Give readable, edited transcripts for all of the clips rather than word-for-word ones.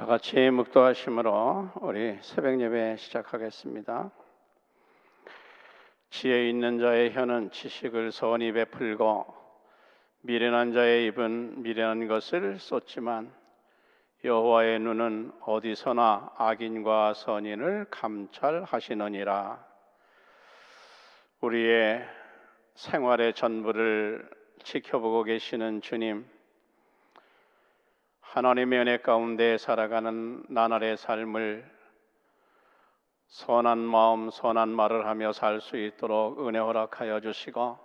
다 같이 묵도하심으로 우리 새벽 예배 시작하겠습니다. 지혜 있는 자의 혀는 지식을 선히 베풀고 미련한 자의 입은 미련한 것을 쏟지만 여호와의 눈은 어디서나 악인과 선인을 감찰하시느니라. 우리의 생활의 전부를 지켜보고 계시는 주님, 하나님의 은혜 가운데 살아가는 나날의 삶을 선한 마음, 선한 말을 하며 살 수 있도록 은혜 허락하여 주시고,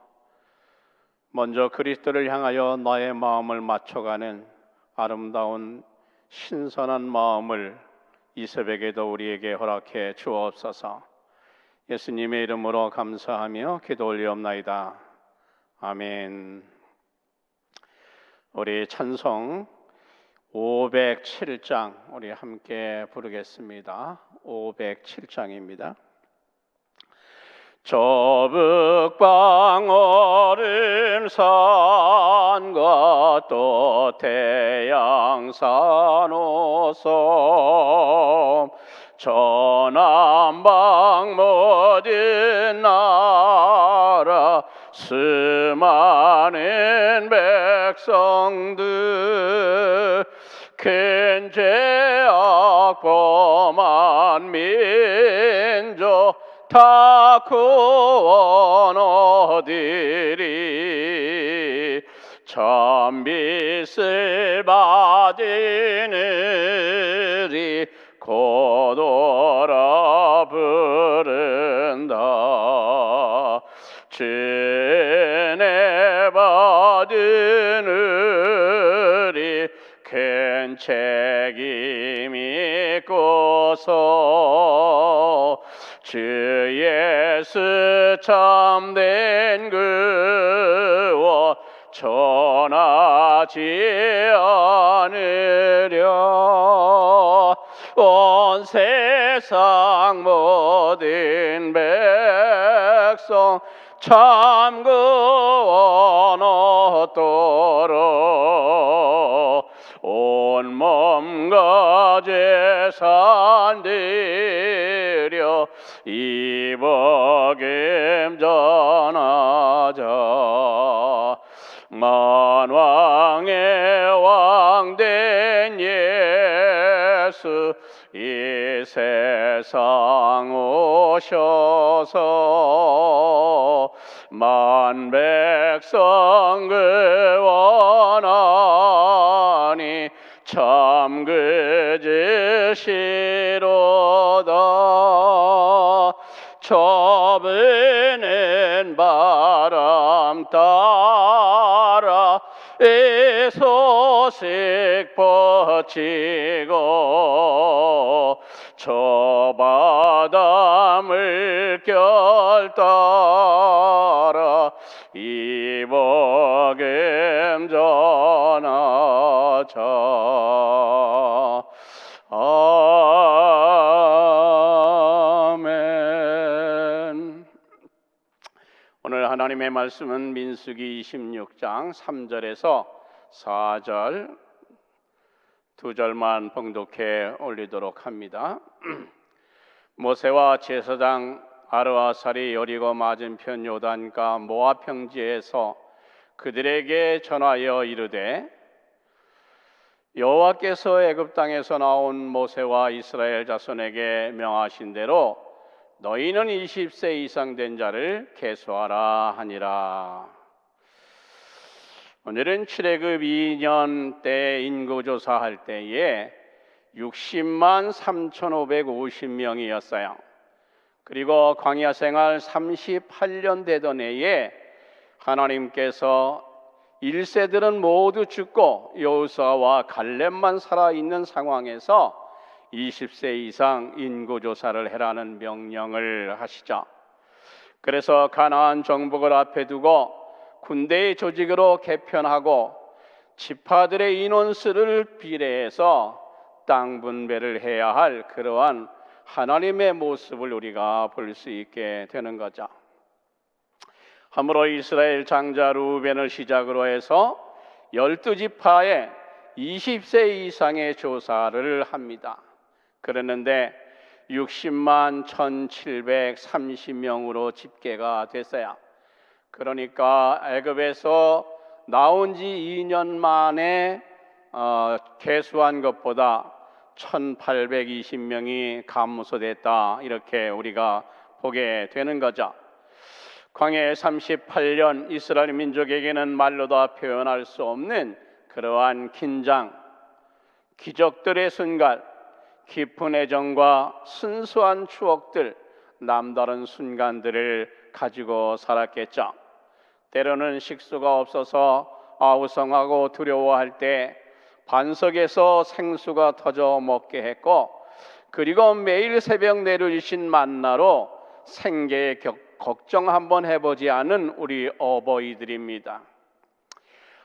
먼저 그리스도를 향하여 나의 마음을 맞춰가는 아름다운 신선한 마음을 이 새벽에도 우리에게 허락해 주옵소서. 예수님의 이름으로 감사하며 기도 올리옵나이다. 아멘. 우리 찬송 507장 우리 함께 부르겠습니다. 507장입니다. 저 북방 오른 산과 또 태양산 오섬 저 남방 모든 나라 수많은 백성들 큰 죄악 범한 민족 다 구원 얻으리. 참빛을 받으리 곧 오라 부른다. 은혜 받으리 큰 책임 있고서 주 예수 참된 구원 전하지 않으려. 온 세상 모든 백성 참 구원 얻도록 온 몸과 재산 드려 이 복음 전하자. 만왕의 왕된 예수 이 세상 오셔서 만 백성 구원하니 참 그지시로다. 좁은 바람 따라 이 소식 퍼지고 저 바다 물결 따라 이 복음 전하자. 아멘. 오늘 하나님의 말씀은 민수기 26장 3절에서 4절 2절만 봉독해 올리도록 합니다. 모세와 제사장 아르아살이 여리고 맞은편 요단가 모압 평지에서 그들에게 전하여 이르되, 여호와께서 애굽 땅에서 나온 모세와 이스라엘 자손에게 명하신 대로 너희는 20세 이상 된 자를 계수하라 하니라. 오늘은 출애굽 2년 때 인구조사할 때에 60만 3,550명이었어요. 그리고 광야 생활 38년 되던 해에 하나님께서 1세들은 모두 죽고 여호수아와 갈렙만 살아있는 상황에서 20세 이상 인구조사를 해라는 명령을 하시죠. 그래서 가나안 정복을 앞에 두고 군대의 조직으로 개편하고 지파들의 인원수를 비례해서 땅 분배를 해야 할 그러한 하나님의 모습을 우리가 볼 수 있게 되는 거죠. 함으로 이스라엘 장자 루벤을 시작으로 해서 12지파에 20세 이상의 조사를 합니다. 그랬는데 60만 1,730명으로 집계가 됐어요. 그러니까 애굽에서 나온 지 2년 만에 개수한 것보다 1,820명이 감소됐다, 이렇게 우리가 보게 되는 거죠. 광야의 38년 이스라엘 민족에게는 말로 다 표현할 수 없는 그러한 긴장, 기적들의 순간, 깊은 애정과 순수한 추억들, 남다른 순간들을 가지고 살았겠죠. 때로는 식수가 없어서 아우성하고 두려워할 때 반석에서 생수가 터져 먹게 했고, 그리고 매일 새벽 내려주신 만나로 생계의 걱정 한번 해보지 않은 우리 어버이들입니다.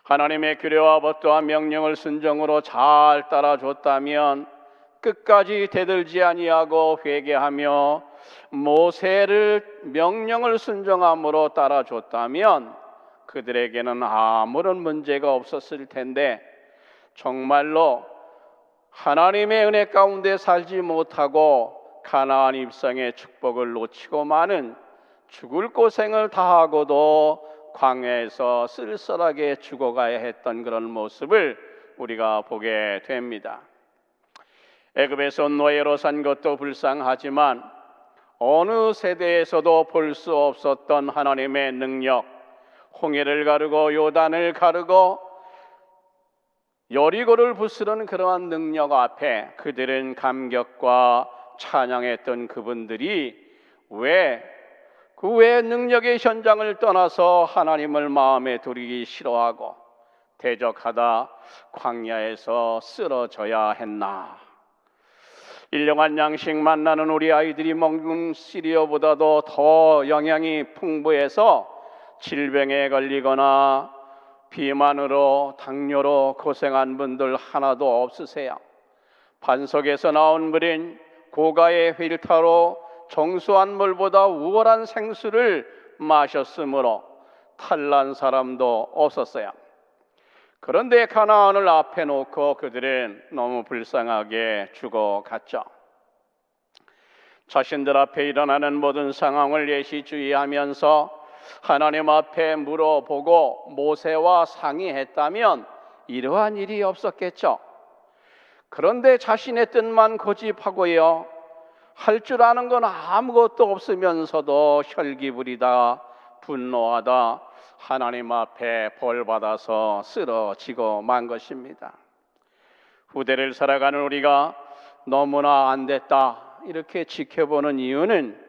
하나님의 규례와 법도와 명령을 순종으로 잘 따라줬다면, 끝까지 대들지 아니하고 회개하며 모세를 명령을 순종함으로 따라줬다면 그들에게는 아무런 문제가 없었을 텐데, 정말로 하나님의 은혜 가운데 살지 못하고 가나안 입성의 축복을 놓치고 마는 죽을 고생을 다하고도 광야에서 쓸쓸하게 죽어가야 했던 그런 모습을 우리가 보게 됩니다. 애굽에서 노예로 산 것도 불쌍하지만 어느 세대에서도 볼 수 없었던 하나님의 능력, 홍해를 가르고 요단을 가르고 여리고를 부스르는 그러한 능력 앞에 그들은 감격과 찬양했던 그분들이 왜 능력의 현장을 떠나서 하나님을 마음에 두기 싫어하고 대적하다 광야에서 쓰러져야 했나? 일용할 양식 만나는 우리 아이들이 먹는 시리어보다도 더 영양이 풍부해서 질병에 걸리거나 비만으로 당뇨로 고생한 분들 하나도 없으세요. 반석에서 나온 물인 고가의 휠타로 정수한 물보다 우월한 생수를 마셨으므로 탈난 사람도 없었어요. 그런데 가나안을 앞에 놓고 그들은 너무 불쌍하게 죽어갔죠. 자신들 앞에 일어나는 모든 상황을 예시주의하면서 하나님 앞에 물어보고 모세와 상의했다면 이러한 일이 없었겠죠. 그런데 자신의 뜻만 고집하고요, 할 줄 아는 건 아무것도 없으면서도 혈기부리다, 분노하다 하나님 앞에 벌받아서 쓰러지고 만 것입니다. 후대를 살아가는 우리가 너무나 안 됐다 이렇게 지켜보는 이유는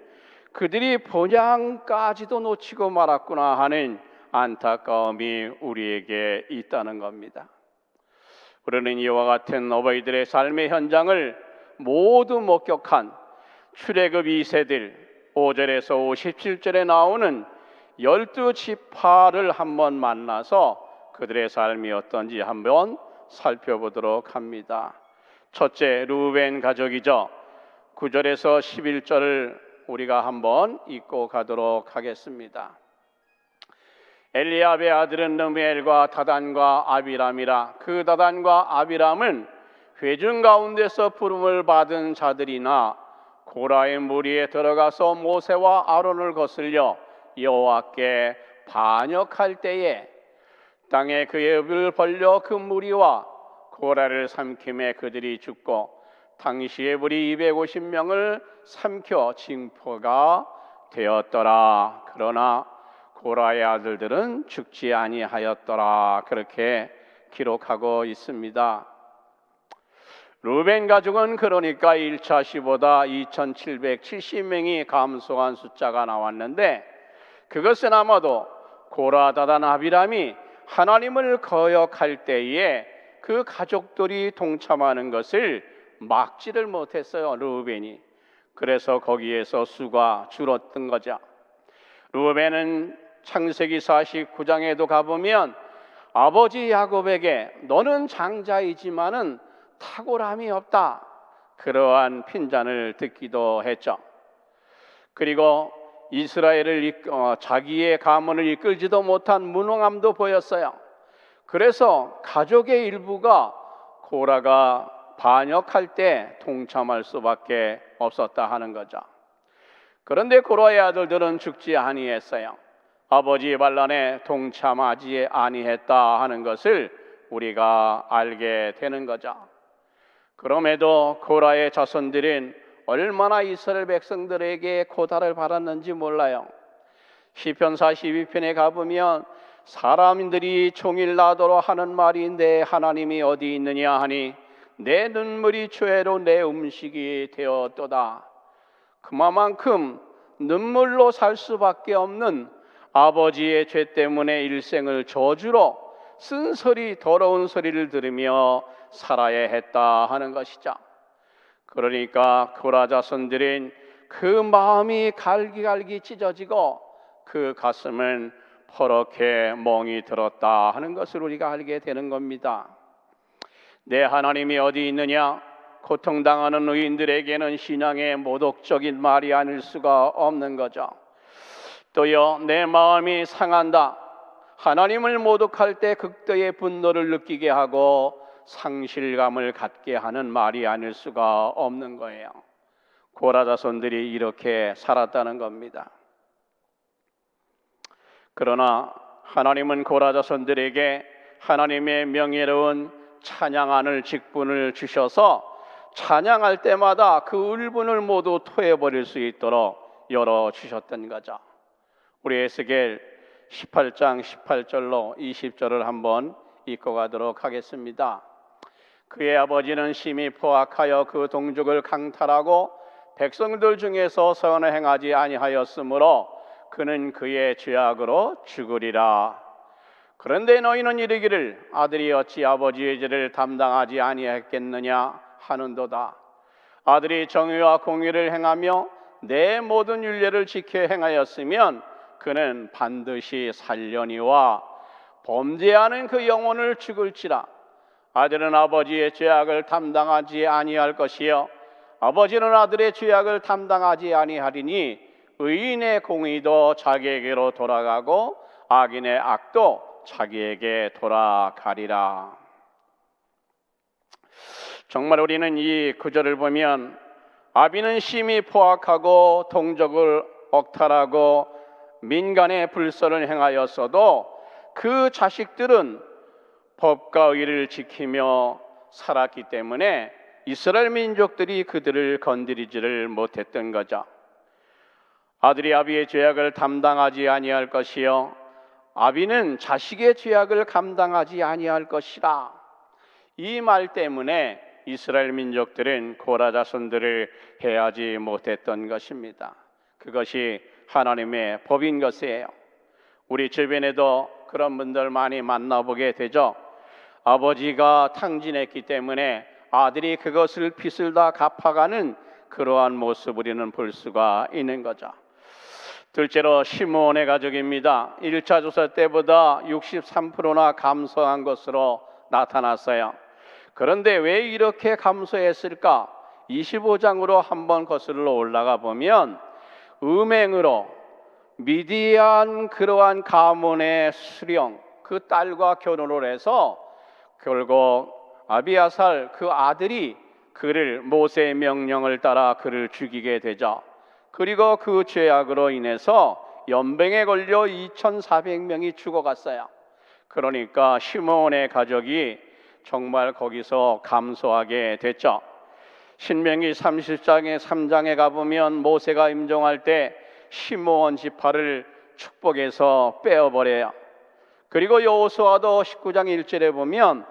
그들이 본향까지도 놓치고 말았구나 하는 안타까움이 우리에게 있다는 겁니다. 우리는 이와 같은 어버이들의 삶의 현장을 모두 목격한 출애굽 2세들 5절에서 57절에 나오는 12지파를 한번 만나서 그들의 삶이 어떤지 한번 살펴보도록 합니다. 첫째, 루벤 가족이죠. 9절에서 11절을 우리가 한번 읽고 가도록 하겠습니다. 엘리압의 아들은 르무엘과 다단과 아비람이라. 그 다단과 아비람은 회중 가운데서 부름을 받은 자들이나 고라의 무리에 들어가서 모세와 아론을 거슬려 여호와께 반역할 때에 땅에 그의 입을 벌려 그 무리와 고라를 삼킴에 그들이 죽고 당시에 무리 250명을 삼켜 징표가 되었더라. 그러나 고라의 아들들은 죽지 아니하였더라. 그렇게 기록하고 있습니다. 루벤 가족은 그러니까 1차 시보다 2,770명이 감소한 숫자가 나왔는데, 그것은 아마도 고라, 다단, 아비람이 하나님을 거역할 때에 그 가족들이 동참하는 것을 막지를 못했어요, 루벤이. 그래서 거기에서 수가 줄었던 거죠. 루벤은 창세기 49장에도 가보면 아버지 야곱에게 너는 장자이지만은 탁월함이 없다, 그러한 핀잔을 듣기도 했죠. 그리고 이스라엘을 자기의 가문을 이끌지도 못한 무능함도 보였어요. 그래서 가족의 일부가 고라가 반역할 때 동참할 수밖에 없었다 하는 거죠. 그런데 고라의 아들들은 죽지 아니했어요. 아버지의 반란에 동참하지 아니했다 하는 것을 우리가 알게 되는 거죠. 그럼에도 고라의 자손들은 얼마나 이스라엘 백성들에게 고달을 받았는지 몰라요. 시편 42편에 가보면 사람들이 종일 나더러 하는 말이 내 하나님이 어디 있느냐 하니 내 눈물이 죄로 내 음식이 되었도다. 그만큼 눈물로 살 수밖에 없는 아버지의 죄 때문에 일생을 저주로 쓴소리 더러운 소리를 들으며 살아야 했다 하는 것이죠. 그러니까 고라 자손들은 그 마음이 갈기갈기 찢어지고 그 가슴은 퍼렇게 멍이 들었다 하는 것을 우리가 알게 되는 겁니다. 내 하나님이 어디 있느냐? 고통당하는 의인들에게는 신앙의 모독적인 말이 아닐 수가 없는 거죠. 또요, 내 마음이 상한다. 하나님을 모독할 때 극도의 분노를 느끼게 하고 상실감을 갖게 하는 말이 아닐 수가 없는 거예요. 고라 자손들이 이렇게 살았다는 겁니다. 그러나 하나님은 고라 자손들에게 하나님의 명예로운 찬양하는 직분을 주셔서 찬양할 때마다 그 울분을 모두 토해버릴 수 있도록 열어주셨던 거죠. 우리 에스겔 18장 18절로 20절을 한번 읽고 가도록 하겠습니다. 그의 아버지는 심히 포악하여 그 동족을 강탈하고 백성들 중에서 선을 행하지 아니하였으므로 그는 그의 죄악으로 죽으리라. 그런데 너희는 이르기를 아들이 어찌 아버지의 죄를 담당하지 아니했겠느냐 하는도다. 아들이 정의와 공의를 행하며 내 모든 율례를 지켜 행하였으면 그는 반드시 살려니와 범죄하는 그 영혼을 죽을지라. 아들은 아버지의 죄악을 담당하지 아니할 것이요 아버지는 아들의 죄악을 담당하지 아니하리니 의인의 공의도 자기에게로 돌아가고 악인의 악도 자기에게 돌아가리라. 정말 우리는 이 구절을 보면 아비는 심히 포악하고 동족을 억탈하고 민간의 불선을 행하였어도 그 자식들은 법과 의를 지키며 살았기 때문에 이스라엘 민족들이 그들을 건드리지를 못했던 거죠. 아들이 아비의 죄악을 담당하지 아니할 것이요 아비는 자식의 죄악을 감당하지 아니할 것이라. 이 말 때문에 이스라엘 민족들은 고라 자손들을 해하지 못했던 것입니다. 그것이 하나님의 법인 것이에요. 우리 주변에도 그런 분들 많이 만나보게 되죠. 아버지가 탕진했기 때문에 아들이 그것을 빚을 다 갚아가는 그러한 모습을 우리는 볼 수가 있는 거죠. 둘째로 시므온의 가족입니다. 1차 조사 때보다 63%나 감소한 것으로 나타났어요. 그런데 왜 이렇게 감소했을까? 25장으로 한번 거슬러 올라가 보면 음행으로 미디안 그러한 가문의 수령 그 딸과 결혼을 해서 결국 아비아살 그 아들이 그를 모세의 명령을 따라 그를 죽이게 되죠. 그리고 그 죄악으로 인해서 연병에 걸려 2,400명이 죽어갔어요. 그러니까 시므온의 가족이 정말 거기서 감소하게 됐죠. 신명기 30장의 3장에 가보면 모세가 임종할 때 시므온 지파를 축복해서 빼어버려요. 그리고 여호수아도 19장 1절에 보면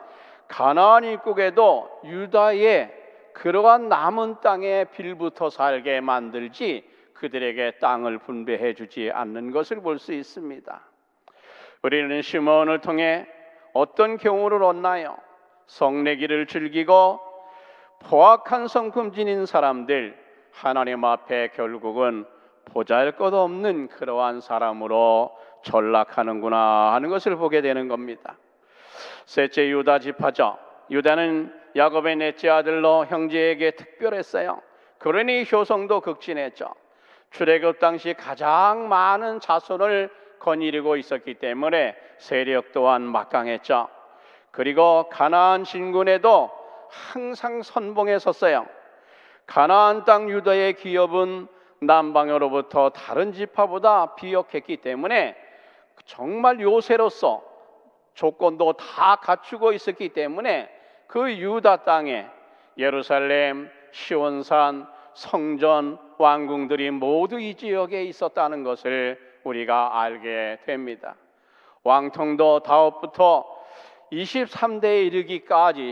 가나안 입국에도 유다의 그러한 남은 땅에 빌부터 살게 만들지 그들에게 땅을 분배해 주지 않는 것을 볼 수 있습니다. 우리는 시므온을 통해 어떤 교훈을 얻나요? 성내기를 즐기고 포악한 성품 지닌 사람들 하나님 앞에 결국은 보잘것없는 그러한 사람으로 전락하는구나 하는 것을 보게 되는 겁니다. 셋째 유다 지파죠. 유다는 야곱의 넷째 아들로 형제에게 특별했어요. 그러니 효성도 극진했죠. 출애굽 당시 가장 많은 자손을 거느리고 있었기 때문에 세력 또한 막강했죠. 그리고 가나안 진군에도 항상 선봉에 섰어요. 가나안 땅 유다의 기업은 남방으로부터 다른 지파보다 비역했기 때문에 정말 요새로서 조건도 다 갖추고 있었기 때문에 그 유다 땅에 예루살렘, 시온산, 성전, 왕궁들이 모두 이 지역에 있었다는 것을 우리가 알게 됩니다. 왕통도 다윗부터 23대에 이르기까지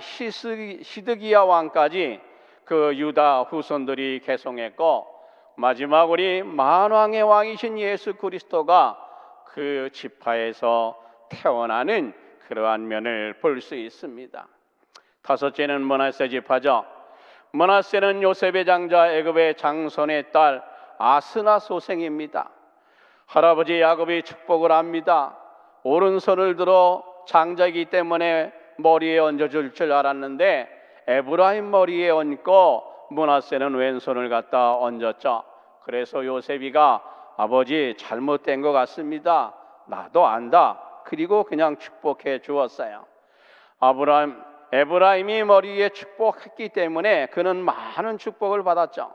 시드기야 왕까지 그 유다 후손들이 계송했고, 마지막 우리 만왕의 왕이신 예수 그리스도가 그 지파에서 태어나는 그러한 면을 볼 수 있습니다. 다섯째는 므낫세 지파죠. 므낫세는 요셉의 장자 애굽의 장손의 딸 아스나 소생입니다. 할아버지 야곱이 축복을 합니다. 오른손을 들어 장자이기 때문에 머리에 얹어줄 줄 알았는데 에브라임 머리에 얹고 므낫세는 왼손을 갖다 얹었죠. 그래서 요셉이가 아버지 잘못된 것 같습니다. 나도 안다. 그리고 그냥 축복해 주었어요. 에브라임이 머리에 축복했기 때문에 그는 많은 축복을 받았죠.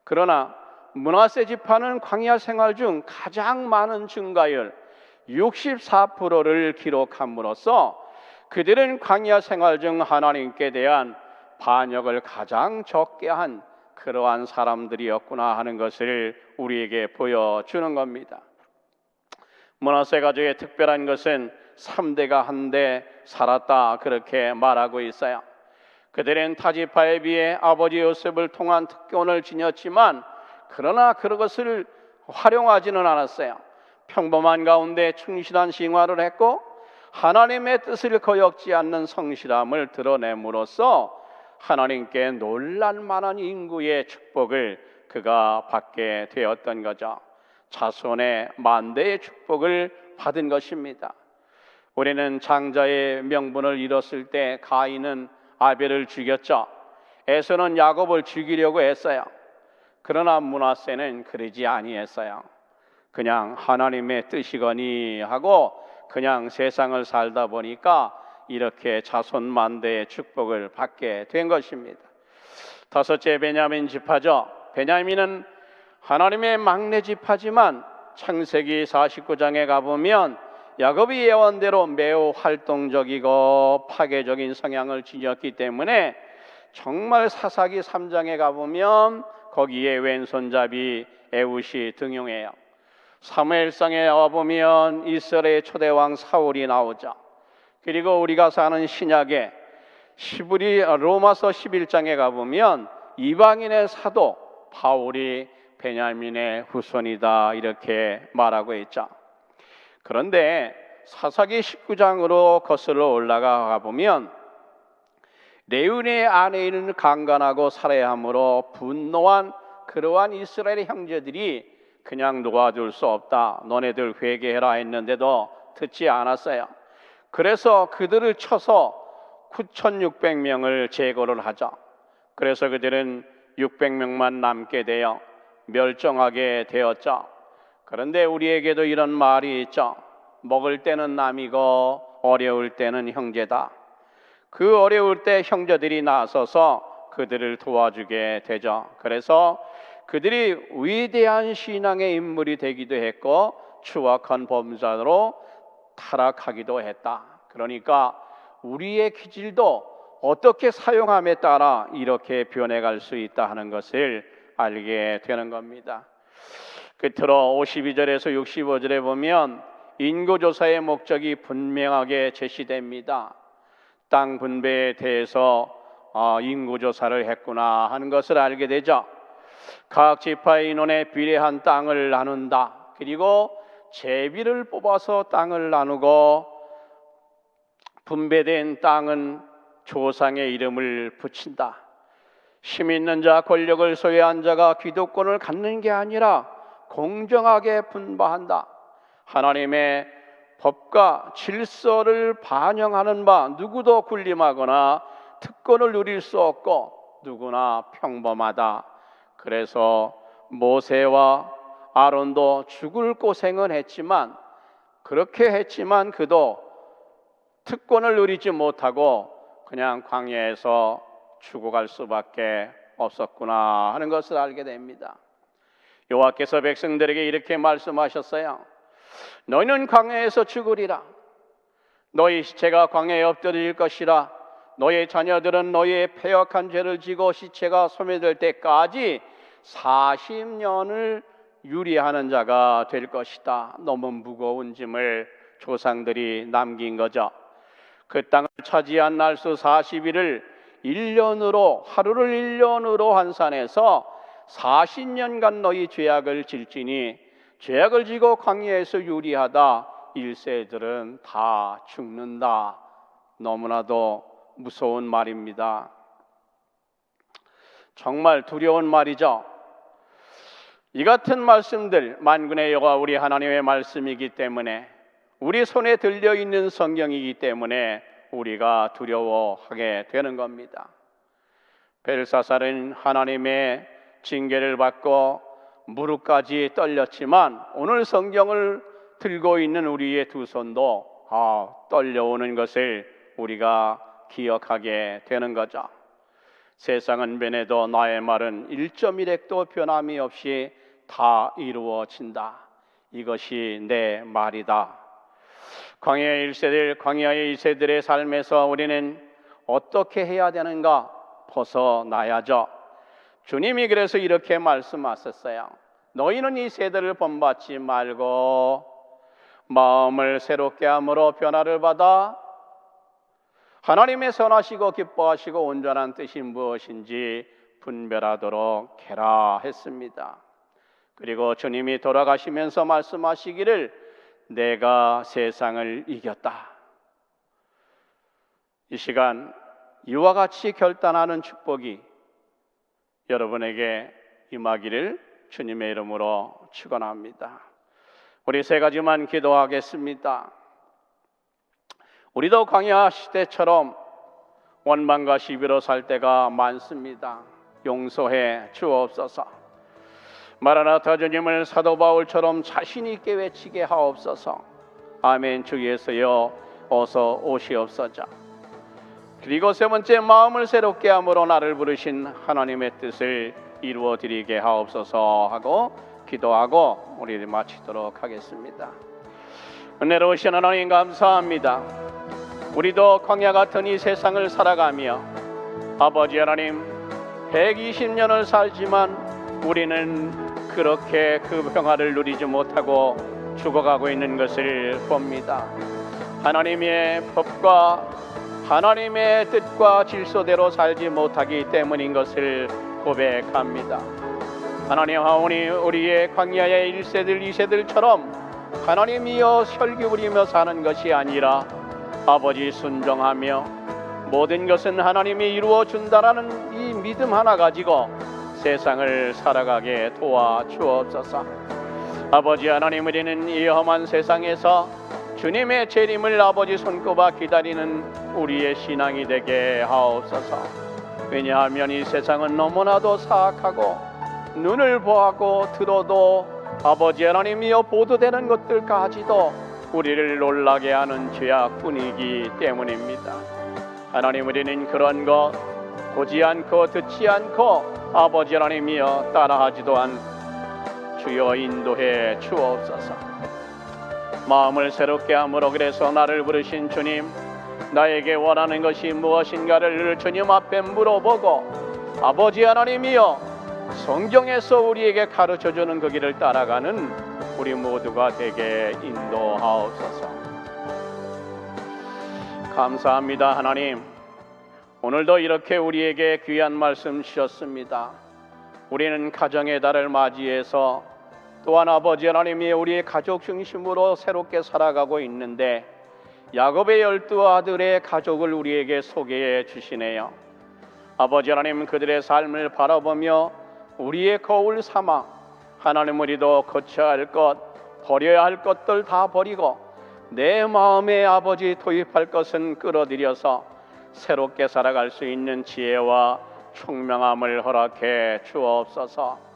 그러나 므낫세 지파는 광야 생활 중 가장 많은 증가율 64%를 기록함으로써 그들은 광야 생활 중 하나님께 대한 반역을 가장 적게 한 그러한 사람들이었구나 하는 것을 우리에게 보여주는 겁니다. 므낫세 가족의 특별한 것은 3대가 한데 살았다 그렇게 말하고 있어요. 그들은 타 지파에 비해 아버지 요셉을 통한 특권을 지녔지만 그러나 그것을 활용하지는 않았어요. 평범한 가운데 충실한 생활을 했고 하나님의 뜻을 거역지 않는 성실함을 드러냄으로써 하나님께 놀랄만한 인구의 축복을 그가 받게 되었던 거죠. 자손의 만대의 축복을 받은 것입니다. 우리는 장자의 명분을 잃었을 때 가인은 아벨을 죽였죠. 에서는 야곱을 죽이려고 했어요. 그러나 므낫세는 그러지 아니했어요. 그냥 하나님의 뜻이거니 하고 그냥 세상을 살다 보니까 이렇게 자손 만대의 축복을 받게 된 것입니다. 다섯째 베냐민 지파죠. 베냐민은 하나님의 막내 지파지만 창세기 49장에 가보면 야곱이 예언대로 매우 활동적이고 파괴적인 성향을 지녔기 때문에 정말 사사기 3장에 가보면 거기에 왼손잡이 에훗이 등용해요. 사무엘상에 와보면 이스라엘의 초대왕 사울이 나오죠. 그리고 우리가 사는 신약에 로마서 11장에 가보면 이방인의 사도 바울이 베냐민의 후손이다 이렇게 말하고 있죠. 그런데 사사기 19장으로 거슬러 올라가 보면 레위의 아내를 강간하고 살해함으로 분노한 그러한 이스라엘의 형제들이 그냥 놓아줄 수 없다, 너네들 회개해라 했는데도 듣지 않았어요. 그래서 그들을 쳐서 9,600명을 제거를 하죠. 그래서 그들은 600명만 남게 되어 멸종하게 되었죠. 그런데 우리에게도 이런 말이 있죠. 먹을 때는 남이고 어려울 때는 형제다. 그 어려울 때 형제들이 나서서 그들을 도와주게 되죠. 그래서 그들이 위대한 신앙의 인물이 되기도 했고 추악한 범죄자로 타락하기도 했다. 그러니까 우리의 기질도 어떻게 사용함에 따라 이렇게 변해갈 수 있다 하는 것을 알게 되는 겁니다. 끝으로 52절에서 65절에 보면 인구조사의 목적이 분명하게 제시됩니다. 땅 분배에 대해서 인구조사를 했구나 하는 것을 알게 되죠. 각 지파의 인원에 비례한 땅을 나눈다. 그리고 제비를 뽑아서 땅을 나누고 분배된 땅은 조상의 이름을 붙인다. 힘 있는 자, 권력을 소유한 자가 기득권을 갖는 게 아니라 공정하게 분배한다. 하나님의 법과 질서를 반영하는 바 누구도 군림하거나 특권을 누릴 수 없고 누구나 평범하다. 그래서 모세와 아론도 죽을 고생은 했지만 그도 특권을 누리지 못하고 그냥 광야에서 죽어갈 수밖에 없었구나 하는 것을 알게 됩니다. 여호와께서 백성들에게 이렇게 말씀하셨어요. 너희는 광야에서 죽으리라. 너희 시체가 광야에 엎드릴 것이라. 너희 자녀들은 너희의 패역한 죄를 지고 시체가 소멸될 때까지 40년을 유리하는 자가 될 것이다. 너무 무거운 짐을 조상들이 남긴 거죠. 그 땅을 차지한 날수 40일을 1년으로, 하루를 1년으로 환산해서 40년간 너희 죄악을 질지니 죄악을 지고 광야에서 유리하다. 1세들은 다 죽는다. 너무나도 무서운 말입니다. 정말 두려운 말이죠. 이 같은 말씀들, 만군의 여호와 우리 하나님의 말씀이기 때문에, 우리 손에 들려있는 성경이기 때문에 우리가 두려워하게 되는 겁니다. 벨사살은 하나님의 징계를 받고 무릎까지 떨렸지만 오늘 성경을 들고 있는 우리의 두 손도 떨려오는 것을 우리가 기억하게 되는 거죠. 세상은 변해도 나의 말은 1.1핵도 변함이 없이 다 이루어진다. 이것이 내 말이다. 광야의 1세들, 광야의 2세들의 삶에서 우리는 어떻게 해야 되는가? 벗어나야죠. 주님이 그래서 이렇게 말씀하셨어요. 너희는 이 세대를 본받지 말고 마음을 새롭게 함으로 변화를 받아 하나님의 선하시고 기뻐하시고 온전한 뜻이 무엇인지 분별하도록 해라 했습니다. 그리고 주님이 돌아가시면서 말씀하시기를 내가 세상을 이겼다. 이 시간 이와 같이 결단하는 축복이 여러분에게 임하기를 주님의 이름으로 축원합니다. 우리 세 가지만 기도하겠습니다. 우리도 광야 시대처럼 원망과 시비로 살 때가 많습니다. 용서해 주옵소서. 마라나타 주님을 사도 바울처럼 자신 있게 외치게 하옵소서. 아멘. 주 예수여 어서 오시옵소서. 그리고 세 번째, 마음을 새롭게 함으로 나를 부르신 하나님의 뜻을 이루어 드리게 하옵소서 하고 기도하고 우리 마치도록 하겠습니다. 은혜로우신 하나님 감사합니다. 우리도 광야 같은 이 세상을 살아가며 아버지 하나님 120년을 살지만 우리는 그렇게 그 평화를 누리지 못하고 죽어가고 있는 것을 봅니다. 하나님의 법과 하나님의 뜻과 질서대로 살지 못하기 때문인 것을 고백합니다. 하나님 하오니 우리의 광야의 1세들 2세들처럼 하나님이여 혈기 부리며 사는 것이 아니라 아버지 순종하며 모든 것은 하나님이 이루어 준다라는 이 믿음 하나 가지고 세상을 살아가게 도와주옵소서. 아버지 하나님, 우리는 이 험한 세상에서 주님의 재림을 아버지 손꼽아 기다리는 우리의 신앙이 되게 하옵소서. 왜냐하면 이 세상은 너무나도 사악하고 눈을 보아고 들어도 아버지 하나님이여 보도되는 것들까지도 우리를 놀라게 하는 죄악뿐이기 때문입니다. 하나님, 우리는 그런 것 보지 않고 듣지 않고 아버지 하나님이여 따라하지도 않 주여 인도해 주옵소서. 마음을 새롭게 함으로 그래서 나를 부르신 주님, 나에게 원하는 것이 무엇인가를 주님 앞에 물어보고 아버지 하나님이여 성경에서 우리에게 가르쳐주는 그 길을 따라가는 우리 모두가 되게 인도하옵소서. 감사합니다. 하나님, 오늘도 이렇게 우리에게 귀한 말씀 주셨습니다. 우리는 가정의 달을 맞이해서 또한 아버지 하나님이 우리의 가족 중심으로 새롭게 살아가고 있는데 야곱의 12아들의 가족을 우리에게 소개해 주시네요. 아버지 하나님, 그들의 삶을 바라보며 우리의 거울 삼아 하나님, 우리도 거쳐야 할 것, 버려야 할 것들 다 버리고 내 마음에 아버지 도입할 것은 끌어들여서 새롭게 살아갈 수 있는 지혜와 총명함을 허락해 주옵소서.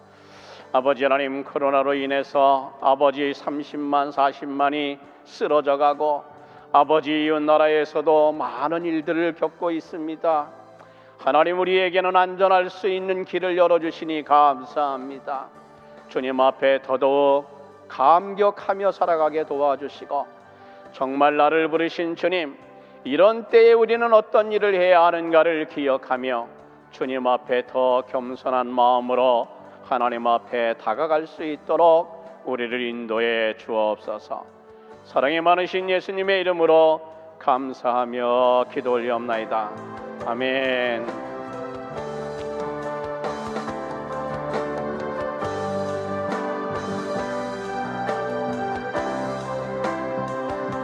아버지 하나님, 코로나로 인해서 아버지 30만 40만이 쓰러져 가고 아버지 이웃 나라에서도 많은 일들을 겪고 있습니다. 하나님, 우리에게는 안전할 수 있는 길을 열어주시니 감사합니다. 주님 앞에 더더욱 감격하며 살아가게 도와주시고, 정말 나를 부르신 주님, 이런 때에 우리는 어떤 일을 해야 하는가를 기억하며 주님 앞에 더 겸손한 마음으로 하나님 앞에 다가갈 수 있도록 우리를 인도해 주옵소서. 사랑이 많으신 예수님의 이름으로 감사하며 기도 올리옵나이다. 아멘.